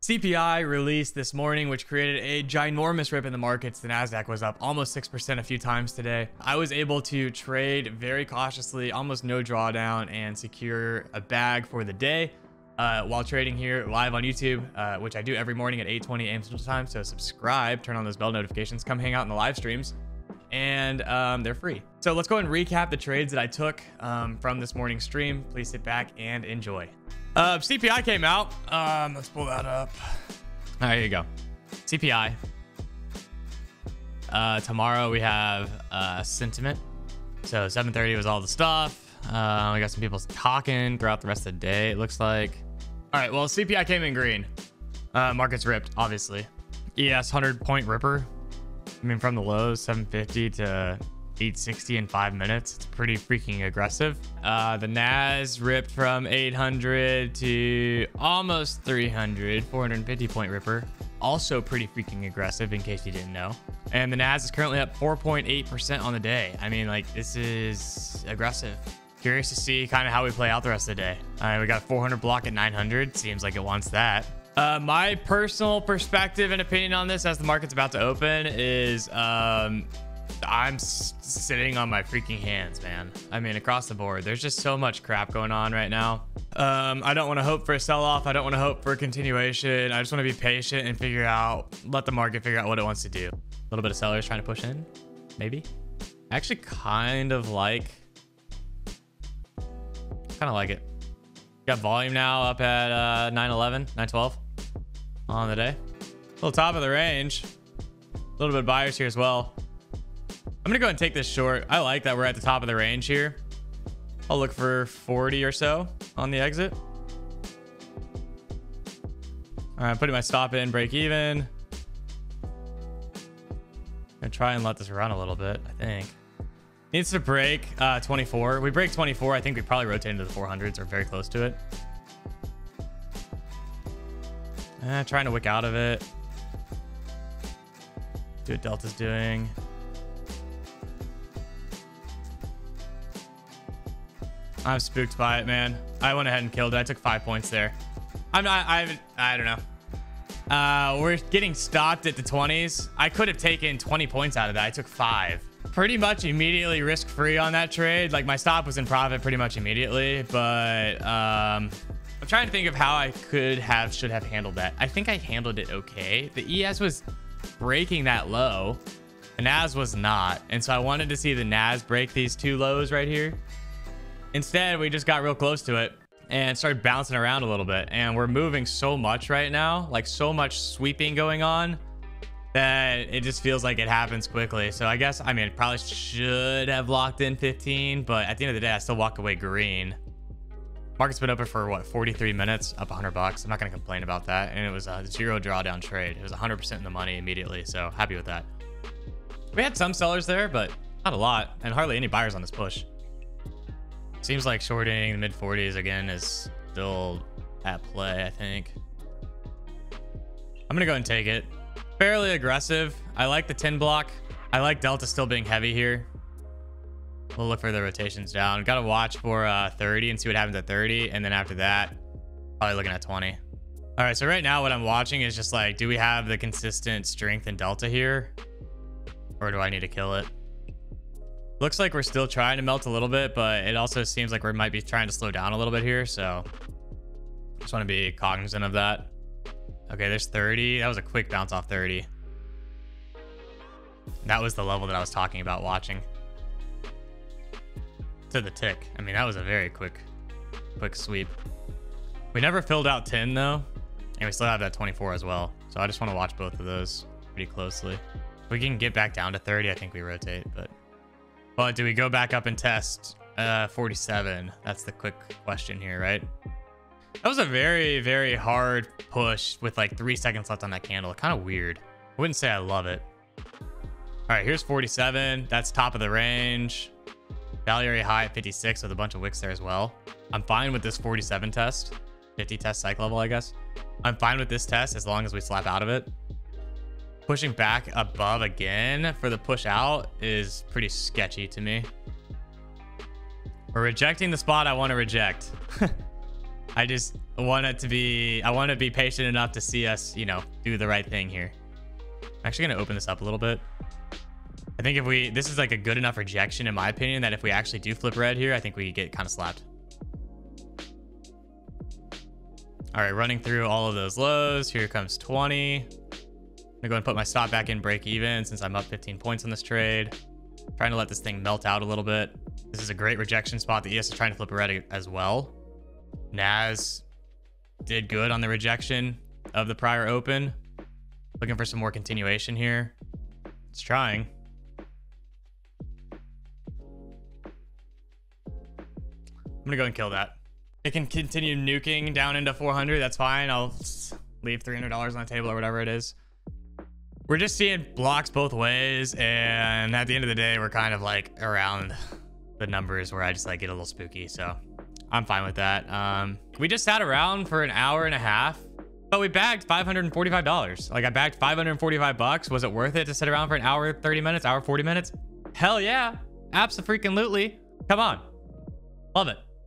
CPI released this morning, which created a ginormous rip in the markets. The Nasdaq was up almost 6% a few times today. I was able to trade very cautiously, almost no drawdown, and secure a bag for the day while trading here live on YouTube, which I do every morning at 8:20 a.m. Central Time. So subscribe, turn on those bell notifications, come hang out in the live streams, and they're free. So let's go ahead and recap the trades that I took from this morning's stream. Please sit back and enjoy. CPI came out. Let's pull that up. All right, here you go. CPI. Tomorrow we have sentiment. So 7:30 was all the stuff. We got some people talking throughout the rest of the day, it looks like. All right, well, CPI came in green. Markets ripped, obviously. ES 100-point ripper. I mean, from the lows, 750 to 860 in 5 minutes. It's pretty freaking aggressive. The Nas ripped from 800 to almost 300, 450-point ripper. Also pretty freaking aggressive, in case you didn't know. And the Nas is currently up 4.8% on the day. I mean, like, this is aggressive. Curious to see kind of how we play out the rest of the day. All right, we got a 400 block at 900. Seems like it wants that. My personal perspective and opinion on this as the market's about to open is I'm sitting on my freaking hands, man. I mean, across the board, there's just so much crap going on right now. I don't want to hope for a sell-off. I don't want to hope for a continuation. I just want to be patient and let the market figure out what it wants to do. A little bit of sellers trying to push in, maybe. I actually kind of like it. Got volume now up at 911, 912 on the day. Little top of the range. A little bit of buyers here as well. I'm gonna go ahead and take this short. I like that we're at the top of the range here. I'll look for 40 or so on the exit. All right, putting my stop in, break even. Gonna try and let this run a little bit, I think. Needs to break 24. We break 24, I think we probably rotate into the 400s or very close to it. Trying to wick out of it. See what Delta's doing. I'm spooked by it, man. I went ahead and killed it. I took 5 points there. I don't know. We're getting stopped at the 20s. I could have taken 20 points out of that. I took 5. Pretty much immediately risk-free on that trade. Like, my stop was in profit pretty much immediately, but I'm trying to think of how I should have handled that. I think I handled it okay. The ES was breaking that low. The NAS was not. And so I wanted to see the NAS break these two lows right here. Instead, we just got real close to it and started bouncing around a little bit. And we're moving so much right now, like so much sweeping going on, that it just feels like it happens quickly. So I guess, I mean, it probably should have locked in 15, but at the end of the day, I still walk away green. Market's been open for what, 43 minutes, up $100. I'm not going to complain about that. And it was a zero drawdown trade. It was 100% in the money immediately. So happy with that. We had some sellers there, but not a lot, and hardly any buyers on this push. Seems like shorting the mid 40s again is still at play, I think. I'm going to go and take it. Fairly aggressive. I like the 10 block. I like Delta still being heavy here. We'll look for the rotations down. Got to watch for 30 and see what happens at 30. And then after that, probably looking at 20. All right, so right now what I'm watching is just like, do we have the consistent strength in Delta here? Or do I need to kill it? Looks like we're still trying to melt a little bit, but it also seems like we might be trying to slow down a little bit here. So just want to be cognizant of that. Okay, there's 30. That was a quick bounce off 30. That was the level that I was talking about watching. To the tick. I mean, that was a very quick sweep. We never filled out 10 though. And we still have that 24 as well. So I just want to watch both of those pretty closely. If we can get back down to 30, I think we rotate, but do we go back up and test 47? That's the quick question here, right? That was a very, very hard push with like 3 seconds left on that candle. Kind of weird. I wouldn't say I love it. All right, here's 47. That's top of the range. Value area high at 56 with a bunch of wicks there as well. I'm fine with this 47 test. 50 test psych level, I guess. I'm fine with this test as long as we slap out of it. Pushing back above again for the push out is pretty sketchy to me. We're rejecting the spot I want to reject. I just want it to be, I want to be patient enough to see us, you know, do the right thing here. I'm actually going to open this up a little bit. I think if we, this is like a good enough rejection in my opinion that if we actually do flip red here, I think we get kind of slapped. All right, running through all of those lows. Here comes 20. I'm gonna go and put my stop back in break even since I'm up 15 points on this trade. Trying to let this thing melt out a little bit. This is a great rejection spot. The ES is trying to flip red as well. Nas did good on the rejection of the prior open. Looking for some more continuation here. It's trying. I'm gonna go and kill that. It can continue nuking down into 400. That's fine. I'll leave $300 on the table or whatever it is. We're just seeing blocks both ways, and at the end of the day, we're kind of like around the numbers where I just like get a little spooky. So I'm fine with that. We just sat around for an hour and a half, but we bagged $545. Like I bagged 545 bucks. Was it worth it to sit around for an hour, 30 minutes, hour, 40 minutes? Hell yeah. Abso-freaking-lutely. Come on. Love it.